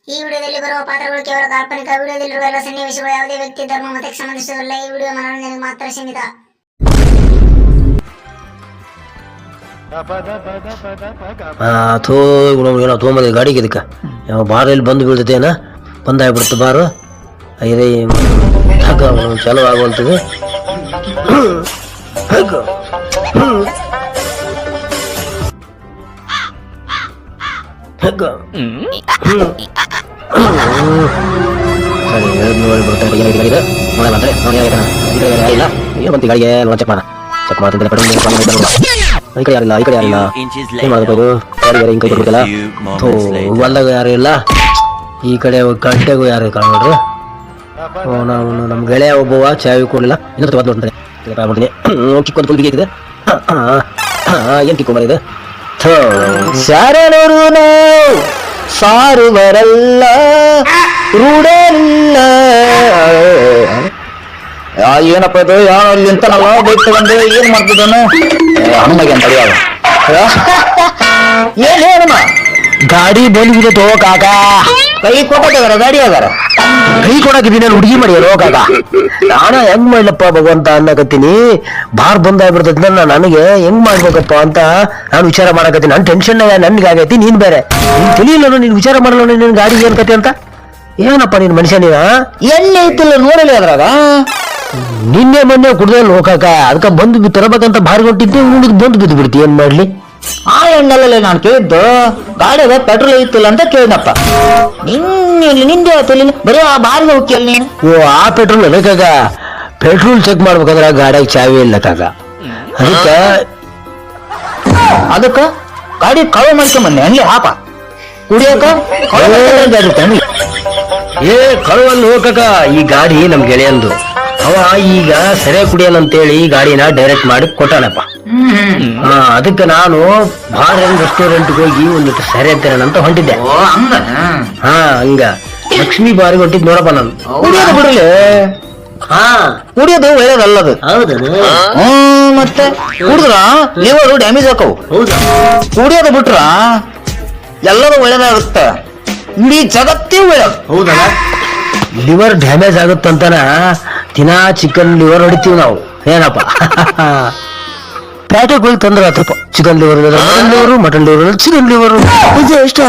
ಈ ವಿಡಿಯೋದಲ್ಲಿ ಬರುವ ಪಾತ್ರಗಳು ಕೇವಲ ಕಾಲ್ಪನಿಕ. ವಿಡಿಯೋದಲ್ಲಿರುವ ಎಲ್ಲ ಸನ್ನಿವೇಶಗಳು ಯಾವುದೇ ವ್ಯಕ್ತಿ, ಧರ್ಮ, ಮತಕ್ಕೆ ಸಂಬಂಧಿಸಿದಲ್ಲ. ಈ ವಿಡಿಯೋ ಮನೋರಂಜನೆಗೆ ಮಾತ್ರ ಸೀಮಿತ. ತೊಗೊಂಬಂದ ಗಾಡಿಗೆ ಇದಕ್ಕೆ ಬಾರಲ್ಲಿ ಬಂದು ಬೀಳ್ತೈತೇನ, ಬಂದಾಗ್ಬಿಡ್ತು ಬಾರು. ಐದೇ ಚಲೋ ಆಗುವಂತದೆ. ಚೆಕ್ ಮಾಡ್ತಿದ್ದೆ. ಈ ಕಡೆ ಯಾರಿಲ್ಲ, ಈ ಕಡೆ ಯಾರಿಲ್ಲ, ಏನ್ ಮಾಡ್ಬೇಕು? ಯಾರಿಗಾರ ಹಿಂಗ್ ಕೈ ಕೊಡ್ಬೇಕಲ್ಲ. ಹೊಲ್ದಾಗ ಯಾರು ಇಲ್ಲ, ಈ ಕಡೆ ಗಂಟೆಗೂ ಯಾರು ಕಾಣ್ಬಿಡ್ರಿ. ನಾವು ನಮ್ಮ ಗೆಳೆಯ ಒಬ್ಬವ ಚಾವಿ ಕೊಡ್ಲಿಲ್ಲ. ಇನ್ನೊಂದು ತಗೊಂಡು ನೋಡ್ತೀನಿ. ಕಿಕ್ಕೊಂದು ಫುಲ್ ಬಿಗಿತಿದೆ. ಏನ್ ಕಿಕ್ಕೊಂಬರಿದೆ? ಸಾರನವರು ನಾವು ಸಾರುವರಲ್ಲ, ರೂಢಲ್ಲ. ಏನಪ್ಪ ಇದು? ಯಾವ ಅಲ್ಲಿ ಅಂತನಲ್ಲ ಬೈಕ್ ತಗೊಂಡು ಏನ್ ಮಾಡ್ತಿದ್ದಾನು? ಹನುಮಗೆ ಅಂತ ಏನೇನಮ್ಮ ಗಾಡಿ ಬಂದ್ಬಿಟ್ಟು ಕಾಕ ಕೈ ಕೊಟ್ಟಾರ, ಗಾಡಿ ಆಗಾರ ಕೈ ಕೊಡಾಕಿದ್ದೀನಿ. ಹುಡುಗಿ ಮಾಡ್ಯಾರೋ ಕಾಕ? ನಾನು ಹೆಂಗ್ ಮಾಡ್ಲಪ್ಪ ಭಗವಂತ ಅನ್ನಕತ್ತೀನಿ. ಬಾರ್ ಬಂದಾಗ್ಬಿಡ್ತದ. ನನಗೆ ಹೆಂಗ್ ಮಾಡ್ಬೇಕಪ್ಪ ಅಂತ ನಾನು ವಿಚಾರ ಮಾಡಕತ್ತೀನಿ. ನನ್ ಟೆನ್ಷನ್ ನನ್ಗೆ ಆಗೈತಿ. ನೀನ್ ಬೇರೆ ನೀನ್ ತಿಳಿಯಿಲ್ಲ, ನೀನ್ ವಿಚಾರ ಮಾಡಲ್ಲ ನಿನ್ ಗಾಡಿ ಏನ್ ಕತೆ ಅಂತ. ಏನಪ್ಪ ನೀನ್ ಮನುಷ್ಯ ನೀನ? ಎಣ್ಣೆ ಐತಿಲ್ಲ ನೋಡಲಿ ಅದ್ರಾಗ. ನಿನ್ನೆ ಮೊನ್ನೆ ಕುಡ್ದಲ್ಲಿ ಹೋಗಾಕ ಅದಕ್ಕ ಬಂದು ತರಬೇಕಂತ ಭಾರಿ ಹೊಟ್ಟಿದ್ದೆ. ಉಳಿದ್ ಬಂದು ಬಿದ್ದು ಬಿಡ್ತಿ. ಏನ್ ಮಾಡ್ಲಿ? ಆ ಎಣ್ಣೆಲ್ಲ ನಾನು ಕೇಳಿದ್ದು ಗಾಡಿಯಾಗ ಪೆಟ್ರೋಲ್ ಐತಿಲ್ಲ ಅಂತ ಕೇಳಿದಪ್ಪ. ನಿಂದೆ ಆಯ್ತು ಬರೀ ಆ ಬಾರಿಗೆ ಹೋಗ್ತಿಯಲ್ಲ ನೀನು. ಓ, ಆ ಪೆಟ್ರೋಲ್ ಬೇಕಾಗ ಪೆಟ್ರೋಲ್ ಚೆಕ್ ಮಾಡ್ಬೇಕಾದ್ರ ಗಾಡಿಯಾಗ ಚಾವಿ ಇಲ್ಲ ಕಾಗ. ಅದಕ್ಕ ಗಾಡಿ ಕಳು ಮಾಡ್ಕೊಂಬನ್ನಿ ಹಂಗೆ ಹಾಪ ಕುಡಿಯಕ. ಏ ಕಳುವಲ್ಲಿ ಹೋಗಕ, ಈ ಗಾಡಿ ನಮ್ ಗೆಳೆಯಂದು. ಅವ ಈಗ ಸೆರೆ ಕುಡಿಯನಂತೇಳಿ ಗಾಡಿನ ಡೈರೆಕ್ಟ್ ಮಾಡಿ ಕೊಟ್ಟಾನಪ್ಪ. ಅದಕ್ಕೆ ನಾನು ಬಾರ್ ರೆಸ್ಟೋರೆಂಟ್ಗೆ ಹೋಗಿ ಒಂದಿಟ್ಟು ಸೆರೆ ಅಂತಾರಂತ ಹೊಂಟಿದ್ದೆ. ಹಂಗ ಲಕ್ಷ್ಮೀ ಬಾರಿಗೆ ಹೊಂಟಿದ್ ನೋಡಪ್ಪ ನಾನು. ಕುಡಿಯೋದು ಬಿಡಲಿ. ಕುಡಿಯೋದು ಒಳ್ಳೇದಲ್ಲದು. ಮತ್ತೆ ಕುಡಿದ್ರ ಲಿವರ್ ಡ್ಯಾಮೇಜ್ ಹಾಕವು. ಕುಡಿಯೋದು ಬಿಟ್ರ ಎಲ್ಲರೂ ಒಳ್ಳೇದಾಗುತ್ತೆ. ಇಡೀ ಜಗತ್ತೇ ಒಳ್ಳೇದು. ಹೌದಲ್ಲ? ಲಿವರ್ ಡ್ಯಾಮೇಜ್ ಆಗುತ್ತಂತನ ದಿನಾ ಚಿಕನ್ ಲಿವರ್ ಹೊಡಿತೀವಿ ನಾವು. ಏನಪ್ಪ ಪ್ಯಾಟೆಗೆ ಹೋಗಿ ತಂದ್ರೆ ಆತಪ್ಪ. Chicken liver, mutton liver, chicken liver ಇಷ್ಟ.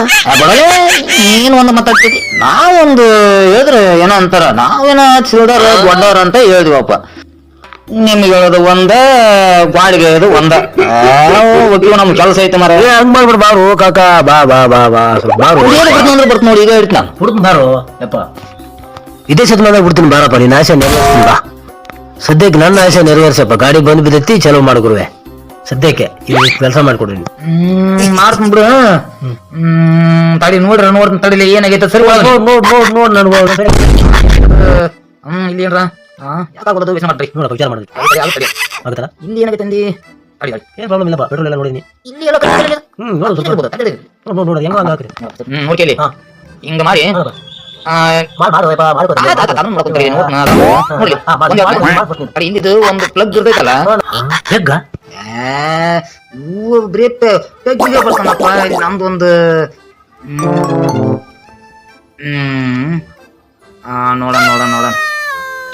ನೀನು ಒಂದು ಮಾತಾಡ್ತೀವಿ, ನಾವೊಂದು ಹೇಳಿದ್ರೆ ಏನೋ ಅಂತಾರ. ನಾವೇನ ಚಿಲ್ಡರ್ ಗೊಡ್ಡವ್ರ ಅಂತ ಹೇಳಿದ್ವಪ್ಪ. ನಿಮ್ಗೆ ಹೇಳೋದು ಒಂದ, ಗಾಡಿಗೆ ಹೇಳೋದು ಒಂದ. ನಮ್ ಕೆಲಸ ಐತೆ ಮರ. ಹಂಗ್ ಮಾಡ್ಬಿಡ್ ಬಾರು ಕಾಕ. ಬಾ ಬಾ ಬಾ ಬಾ ಬಾರು. ಬರ್ತ ನೋಡಿ, ಈಗ ಹೇಳ್ತೀನಿ ನಾನು. ಹುಡುಕ್ ಬಾರು ಯಪ್ಪ. ಇದೇ ಸತ್ನಾಗ ಬಿಡ್ತೀನಿ ಬಾರಪ್ಪ. ನೀನ್ ಆಸೆ ನೆರವೇರ್ಸ್ತೀನಿ ಬಾ. ಸದ್ಯಕ್ಕೆ ನನ್ನ ಆಸೆ ನೆರವೇರ್ಸಪ್ಪ. ಗಾಡಿ ಬಂದ್ ಬಿದ್ದೈತಿ, ಚಲೋ ಮಾಡ್ಕೊಡ್ವೆ. ಸದ್ಯಕ್ಕೆ ಇಲ್ಲಿ ಕೆಲಸ ಮಾಡ್ಕೊಡ್ರಿ. ಮಾಡ್ತೀನಿ ಬಿಡು. ತಡಿ ನೋಡ್ತೀನಿ ತಡಿಲಿ ಏನಾಗೈತೆ. ಸರಿ ನೋಡ್ ನನ್ ಇಲ್ಲೇನ್ರ ಯಾಕಾಗೋದು ವಿಷಯ ಮಾಡ್ರಿ. ನೋಡಪ್ಪ ವಿಚಾರ ಮಾಡಿದ್ರಿ ಆಗುತ್ತಲ್ಲ. ಇಲ್ಲಿ ಏನಾಗೈತೆ ಅಂದಿ? ಏನ್ ಪ್ರಾಬ್ಲಮ್ ಇಲ್ಲಪ್ಪ. ಪೆಟ್ರೋಲ್ ಎಲ್ಲ ನೋಡಿನಿ. ಇಲ್ಲಿ ನೋಡ ಹೆಂಗ ನೋಡ್ಕೇಳಿ ಹಿಂಗ ಮಾಡಿ ಇಲ್ಲಿದು ಒಂದು ಪ್ಲಗ್ ಇರ್ತೈತಲ್ಲ. ನಮ್ದು ಒಂದು ನೋಡ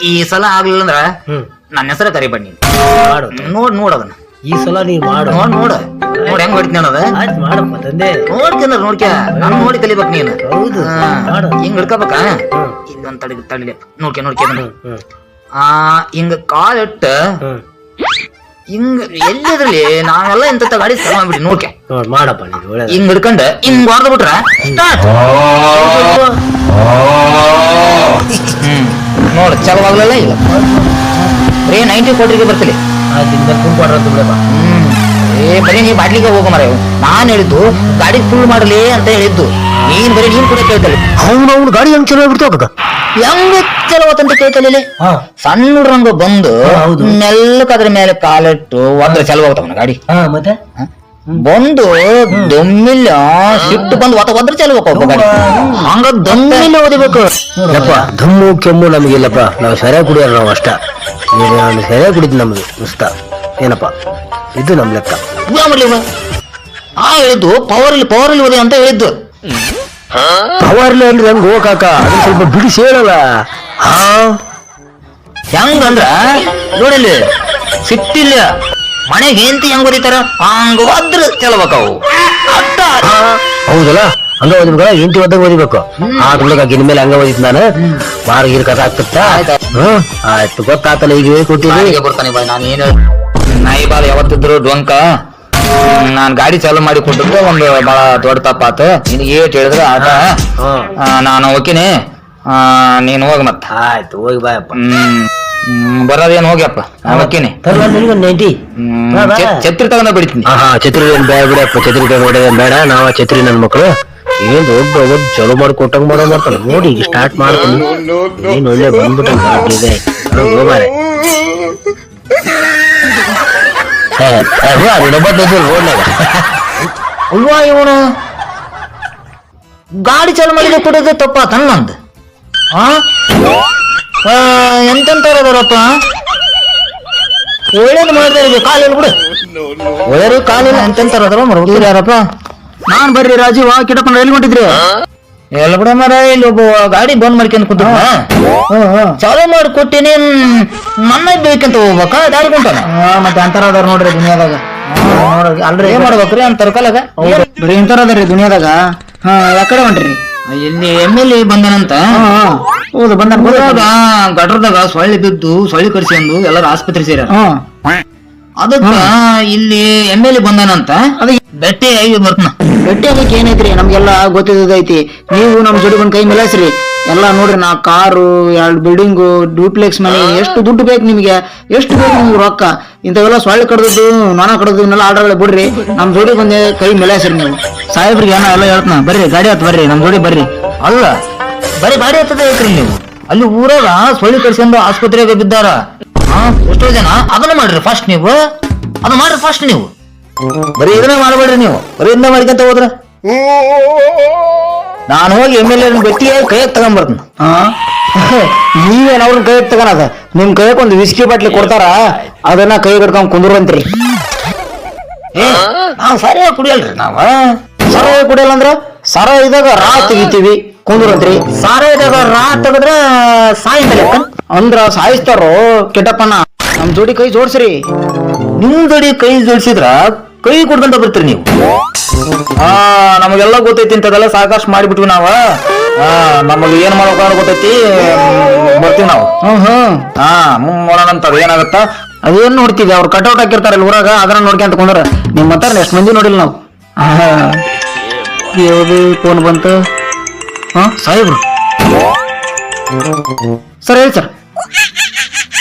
ಈ ಸಲ ಆಗ್ಲಿಲ್ಲ ಅಂದ್ರ ನನ್ನ ಹೆಸರ ಕರಿಬೇಡಿ. ನೋಡದನ್ನ ಈ ಸಲ ನೀವ್ ನೋಡ ಹೆಂಗ್ ಹೊಡಿತೀನಿ ಅನ್ನೋದ. ನೋಡ್ಕ ನಾನು ನೋಡಿ ಕಲಿಬೇಕ ನೀನು. ಹಿಂಗ್ ಹಿಡ್ಕೋಬೇಕ. ಇದೊಂದ್ ತಡಿಲಿ ನೋಡ್ಕೆ ಹಿಂಗ ಕಾಲಿಟ್ಟ ಹಿಂಗ ಎಲ್ಲಿದ್ರಲ್ಲಿ ನಾವೆಲ್ಲ ಇಂತ ಗಾಡಿ ಸಲ ಮಾಡ್ಬಿಡಿ. ನೋಡ್ಕೆ ಮಾಡಪ್ಪ. ಹಿಂಗ್ ಹಿಡ್ಕೊಂಡ ಹಿಂಗ್ ಹೊಡೆದ್ ಬಿಟ್ರ ನೋಡ ಚಲವಾಗ್ಲಿಲ್ಲ. ಇಲ್ಲ ಬರೀ 90 ಕೋಟಿಗೆ ಬರ್ತಿಲಿ. ಬರೀ ನೀ ಬಾಟ್ಲಿಗೆ ಹೋಗೋ ಮರ. ನಾನ್ ಹೇಳಿದ್ದು ಗಾಡಿ ಫುಲ್ ಮಾಡಲಿ ಅಂತ ಹೇಳಿದ್ದು. ನೀನ್ ಬರೀ ನೀನ್ ಕೂಡ ಕೇಳ್ತಲ್ಲ. ಅವ್ನು ಗಾಡಿ ಹೆಂಗ್ ಚಲೋ ಬಿಡ್ತಾವ ಹೆಂಗ ಚಲೋತಂತ ಕೇಳ್ತಲ್ಲ. ಸಣ್ಣ ರಂಗ ಬಂದು ಮೆಲ್ಲಕ್ ಅದ್ರ ಮೇಲೆ ಕಾಲಿಟ್ಟು ಒದ್ರ ಚಲೋ ಹೋಗ್ತಾವನ ಗಾಡಿ. ಮತ್ತೆ ಬಂದು ದಮ್ಮಿಲ್ಲ ಸಿಟ್ಟು ಬಂದು ಒದ್ರ ಚೆಲ್ಬೇಕು ಒಬ್ಬ ಗಾಡಿ ಹಂಗ ದಮ್ಮಿಲ್ಲ ಓದಿಬೇಕು ಯಪ್ಪ ದಮ್ಮು ಕೆಮ್ಮು ನಮಗಿಲ್ಲಪ್ಪ ನಾವು ಸರಿಯಾಗಿ ಕುಡಿಯೋರು ನಾವು ಅಷ್ಟ ನಾನು ಸರಿಯಾಗಿ ಕುಡಿದ್ ನಮ್ದು ಉಸ್ತ ಏನಪ್ಪ ಇದು ನಮ್ ಲೆಕ್ಕ ಮಾಡ್ಲಿ ಹೇಳಿದ್ದು ಪವರ್ ಇಲ್ಲಿ ಓದಿ ಅಂತ ಹೇಳಿದ್ದು ಪವರ್ಲಿ ಅಂದ್ರೆ ಹೆಂಗ್ ಹೋಗಾಕ ಅದನ್ನ ಸ್ವಲ್ಪ ಬಿಡಿಸಿ ಹೇಳಲ್ಲ ಹಾ ಹೆಂಗಂದ್ರ ನೋಡಲ್ಲಿ ಸಿಟ್ಟಿಲ್ಲ ಮನೆಗೆ ಹೆಂತಿ ಹೆಂಗ್ ಓದಿತಾರ ಹಂಗ ಒದ್ರ ಚೆಲ್ಬೇಕವು ಅಟ್ಟ ಹೌದಲ್ಲ ಹಂಗ ಓದಿಬೇಕ ಎಂಟಿ ಒದ್ದಂಗ ಓದಿಬೇಕು ಆ ಗಿನ ಮೇಲೆ ಹಂಗ ಓದಿದ್ ನಾನು ಬಾರ ಗಿರ್ ಕಥ ಆಗ್ತಿತ್ತ ಆಯ್ತು ಗೊತ್ತಾತಲ್ಲ ಈಗ ಕೊಟ್ಟಿದ್ರಿ ಬರ್ತಾನೆ ಬಾಯ್ ನಾನು ಏನು ನಾಯಿ ಬಾಲ್ ಯಾವತ್ತಿದ್ರು ಡೊಂಕ ನಾನ್ ಗಾಡಿ ಚಾಲು ಮಾಡಿ ಕೊಟ್ಟಿದ್ರೆ ಒಂದು ಬಹಳ ದೊಡ್ಡ ತಪ್ಪಾತ ನಿನಗೆ ಏಟ್ ಹೇಳಿದ್ರೆ ಆಟ ನಾನು ಓಕೆನೆ ನೀನ್ ಹೋಗ್ ಮತ್ತ ಆಯ್ತು ಹೋಗಿ ಬಾಯಪ್ಪ ಬರೋದೇನ್ ಹೋಗ್ಯಪ್ಪ ನಾನು ಓಕೆನೆ ನೈಂಟಿ ಛತ್ರಿ ತಗೊಂಡ ಬಿಡ್ತೀನಿ ಹಾ ಛತ್ರಿ ಏನ್ ಬೇಡ ಬಿಡಪ್ಪ ಛತ್ರಿ ತಗೊಂಡೇನ್ ಬೇಡ ನಾವ ಛತ್ರಿ ನನ್ ಮಕ್ಳು ಏನ್ ದೊಡ್ಡ ಒದ್ ಚಲೋ ಮಾಡಿ ಕೊಟ್ಟಂಗ್ ಮಾಡೋ ಮಾಡ್ತಾನೆ ನೋಡಿ ಈಗ ಸ್ಟಾರ್ಟ್ ಮಾಡ್ತೀನಿ ಏನ್ ಒಳ್ಳೆ ಬಂದ್ಬಿಟ್ಟ ಹೋಗಾರೆ ರೋಡ್ನಾಗ ಅಲ್ವಾ ಇವನು ಗಾಡಿ ಚಾಲು ಮಾಡಿದ ಕೊಡೋದು ತಪ್ಪ ತನ್ನಂದು ಎಂತೆಂತವ್ರದಾರಪ್ಪ ಒಳ್ಳೇದು ಮಾಡ್ತಾ ಇರ್ಬೇಕು ಕಾಲಿಲ್ಲ ಬಿಡು ಒಳ್ಳೆಯರು ಕಾಲಿಲ್ಲ ಎಂತೆಂತವ್ರದಾರ ಹುಡುಗರು ಯಾರಪ್ಪ ನಾನ್ ಬರ್ರಿ ರಾಜೀವ ಕಿಟಪ್ಪನ ಎಲ್ಲಿ ಹೊಂಟಿದ್ರಿ ಎಲ್ಲ ಬಿಡ ಮರ ಇಲ್ಲಿ ಒಬ್ಬ ಗಾಡಿ ಬಂದ್ ಮಾಡ್ಕೊಂಡ್ ಕುಂತ ಚಾಲು ಮಾಡಿ ಕೊಟ್ಟಿನಿ ನನ್ನ ಬೇಕಂತ ಹೋಗ್ಬೇಕ ದಾರಿ ಕುಂಟಾನ ಮತ್ತೆ ಅಂತರ ಅದಾರ ನೋಡ್ರಿ ದುನಿಯಾದಾಗ ಅಲ್ರಿ ಏನ್ ಮಾಡ್ಬೇಕ್ರಿ ಅಂತಾರ ಕಾಲಾಗ ಬರೀ ಇಂತರ ಅದಾರಿ ದುನಿಯಾದಾಗ ಯಾಕಡೆ ಹೊಂಟ್ರಿ ಇಲ್ಲಿ MLA ಬಂದನಂತ ಹೌದು ಬಂದ ಗಟ್ರದಾಗ ಸೊಳ್ಳಿ ಬಿದ್ದು ಸೊಳ್ಳಿ ಕಡ್ಸ್ಕೊಂಡು ಎಲ್ಲಾರು ಆಸ್ಪತ್ರೆ ಸೇರ ಅದಕ್ಕ ಇಲ್ಲಿ MLA ಬಂದನಂತ ಅದ ಬೆಟ್ಟಿ ಆಗಿ ಬರ್ತನ ಬೆಟ್ಟಿ ಆಗಕ್ಕೆ ಏನೈತ್ರಿ ನಮ್ಗೆಲ್ಲ ಗೊತ್ತಿದ್ದೈತಿ ನೀವು ನಮ್ ಜೋಡಿ ಬಂದ್ ಕೈ ಮಿಲಾಯಿಸ್ರಿ ಎಲ್ಲಾ ನೋಡ್ರಿ ನಾ ಕಾರು 2 ಬಿಲ್ಡಿಂಗು ಡ್ಯೂಪ್ಲೆಕ್ಸ್ ಮನೆ ಎಷ್ಟು ದುಡ್ಡು ಬೇಕು ನಿಮ್ಗೆ ಎಷ್ಟು ಬೇಕು ನಿಮ್ಗೆ ರೊಕ್ಕ ಇಂಥವೆಲ್ಲ ಸೊಳ್ಳೆ ಕಡ್ದದ್ದು ನೊಣ ಕಡ್ದು ಇನ್ನೆಲ್ಲ ಆರ್ಡರ್ಗಳು ಬಿಡ್ರಿ ನಮ್ ಜೋಡಿ ಬಂದೆ ಕೈ ಮಿಲಾಯಿಸ್ರಿ ನೀವು ಸಾಹೇಬ್ರಿಗೆ ಏನೋ ಎಲ್ಲ ಹೇಳ್ತಾನ ಬರ್ರಿ ಗಾಡಿ ಹತ್ ಬರ್ರಿ ನಮ್ ಜೋಡಿ ಬರ್ರಿ ಅಲ್ಲ ಬರೀ ಗಾಡಿ ಹತ್ತದ ಐತ್ರಿ ನೀವು ಅಲ್ಲಿ ಊರಾಗ ಸೊಳ್ಳಿ ಕಡ್ಸ್ಕೊಂಡು ಆಸ್ಪತ್ರೆಗೆ ಬಿದ್ದಾರ ಎಷ್ಟೋ ಜನ ಅದನ್ನ ಮಾಡ್ರಿ ಫಸ್ಟ್ ನೀವು ಅದನ್ನ ಮಾಡ್ರಿ ಫಸ್ಟ್ ನೀವು ಬರೀ ಇದನ್ನ ಮಾಡಬೇಡ್ರಿ ನೀವು ಬರೀ ಇದನ್ನ ಮಾಡ್ಕೊಂತ ಹೋದ್ರ ನಾನು ಹೋಗಿ MLA ಭೇಟಿ ಕೈಯಾಗ ತಗೊಂಡ್ಬರ್ತೀನಿ ನೀವೇನ್ ಅವ್ರನ್ನ ಕೈಯಾಗ ತಗೋಣದ ನಿಮ್ ಕೈಯಾಗ ಒಂದು ವಿಸ್ಕಿ ಬಾಟ್ಲಿ ಕೊಡ್ತಾರ ಅದನ್ನ ಕೈ ಕಟ್ಕೊಂಡ್ ಕುಂದ್ರಂತ್ರಿ ನಾವ್ ಸರಿಯಾಗಿ ಕುಡಿಯಲ್ರಿ ನಾವ ಸರಿಯಾಗಿ ಕುಡಿಯಲ್ಲ ಅಂದ್ರ ಸರ ಇದಾಗ ರಾ ತೆಗಿತೀವಿ ಕುಂದ್ರಂತ್ರಿ ಸಾರ ಇದಾಗ ರಾ ತೆಗದ್ರ ಸಾಯಂಕಾಲ ಅಂದ್ರ ಸಾಯಿಸ್ತಾರೋ ಕೆಟ್ಟಪ್ಪನ ನಮ್ ಜೋಡಿ ಕೈ ಜೋಡ್ಸ್ರಿ ನಿಮ್ ಜೋಡಿ ಕೈ ಜೋಡ್ಸಿದ್ರ ಕೈ ಕೊಡ್ಕೊಂತ ಬರ್ತೀರಿ ನೀವು ನಮಗೆಲ್ಲ ಗೊತ್ತೈತಿ ಇಂಥದೆಲ್ಲ ಸಾಕಷ್ಟು ಮಾಡಿಬಿಟ್ವಿ ನಾವ ನಮಗ್ ಏನ್ ಮಾಡ್ಬೇಕು ಗೊತ್ತೈತಿ ಬರ್ತೀವಿ ನಾವು ನೋಡೋಣಂತ ಏನಾಗತ್ತ ಅದೇನ್ ನೋಡ್ತೀವಿ ಅವ್ರು ಕಟ್ಔಟ್ ಹಾಕಿರ್ತಾರಲ್ಲ ಊರಾಗ ಅದನ್ನ ನೋಡ್ಕೊಂತ ಕುಂದ್ರ ನಿಮ್ ಮಾತಾರ ಎಷ್ಟು ಮಂದಿ ನೋಡಿಲ್ಲ ನಾವು ಯಾವ್ದು ಫೋನ್ ಬಂತು ಸಾಹೇಬ್ರು ಸರ್ ಹೇಳಿ ಸರ್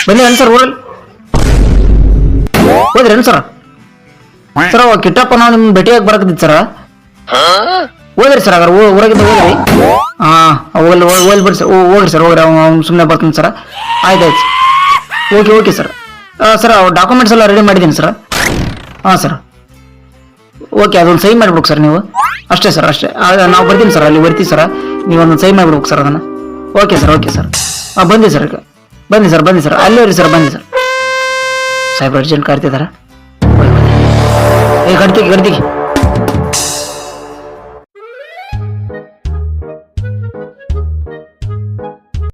ಬನ್ನಿ ಏನ್ ಸರ್ ಊರಲ್ಲಿ ಹೋದ್ರೇನು ಸರ್ ಸರ್ ಕಿಟ್ಟಪ್ಪ ನಾವು ನಿಮ್ ಭೇಟಿಯಾಗಿ ಬರಕತ್ತಿದ್ ಸರ ಹೋದ್ರಿ ಸರ್ ಹಾಗಾದ್ರೆ ಊರಾಗಿದ್ದ ಹೋಗ್ರಿ ಹೋಗ್ಲಿ ಬಿಡಿ ಸರ್ ಹೋಗ್ರಿ ಸರ್ ಹೋಗ್ರಿ ಅವ್ನು ಸುಮ್ಮನೆ ಬರ್ತೀನಿ ಸರ್ ಆಯ್ತಾಯ್ತು ಓಕೆ ಸರ್ ಸರ್ ಡಾಕ್ಯುಮೆಂಟ್ಸ್ ಎಲ್ಲ ರೆಡಿ ಮಾಡಿದ್ದೀನಿ ಸರ್ ಸರ್ ಓಕೆ ಅದೊಂದು ಸಹಿ ಮಾಡಿಬಿಡ್ಬೇಕು ಸರ್ ನೀವು ಅಷ್ಟೇ ಸರ್ ಅಷ್ಟೇ ನಾವು ಬರ್ತೀನಿ ಸರ್ ಅಲ್ಲಿ ಬರ್ತೀವಿ ಸರ್ ನೀವು ಒಂದೊಂದು ಸಹಿ ಮಾಡಿಬಿಡ್ಬೇಕು ಸರ್ ಅದನ್ನು ಓಕೆ ಸರ್ ಬನ್ನಿ ಸರ್ ಅಲ್ಲೇ ರೀ ಸರ್ ಬನ್ನಿ ಸರ್ ಸಾಹೇಬ್ರು ಅರ್ಜೆಂಟ್ ಕರ್ತಿದಾರ ಕಡ್ತಿಗೆ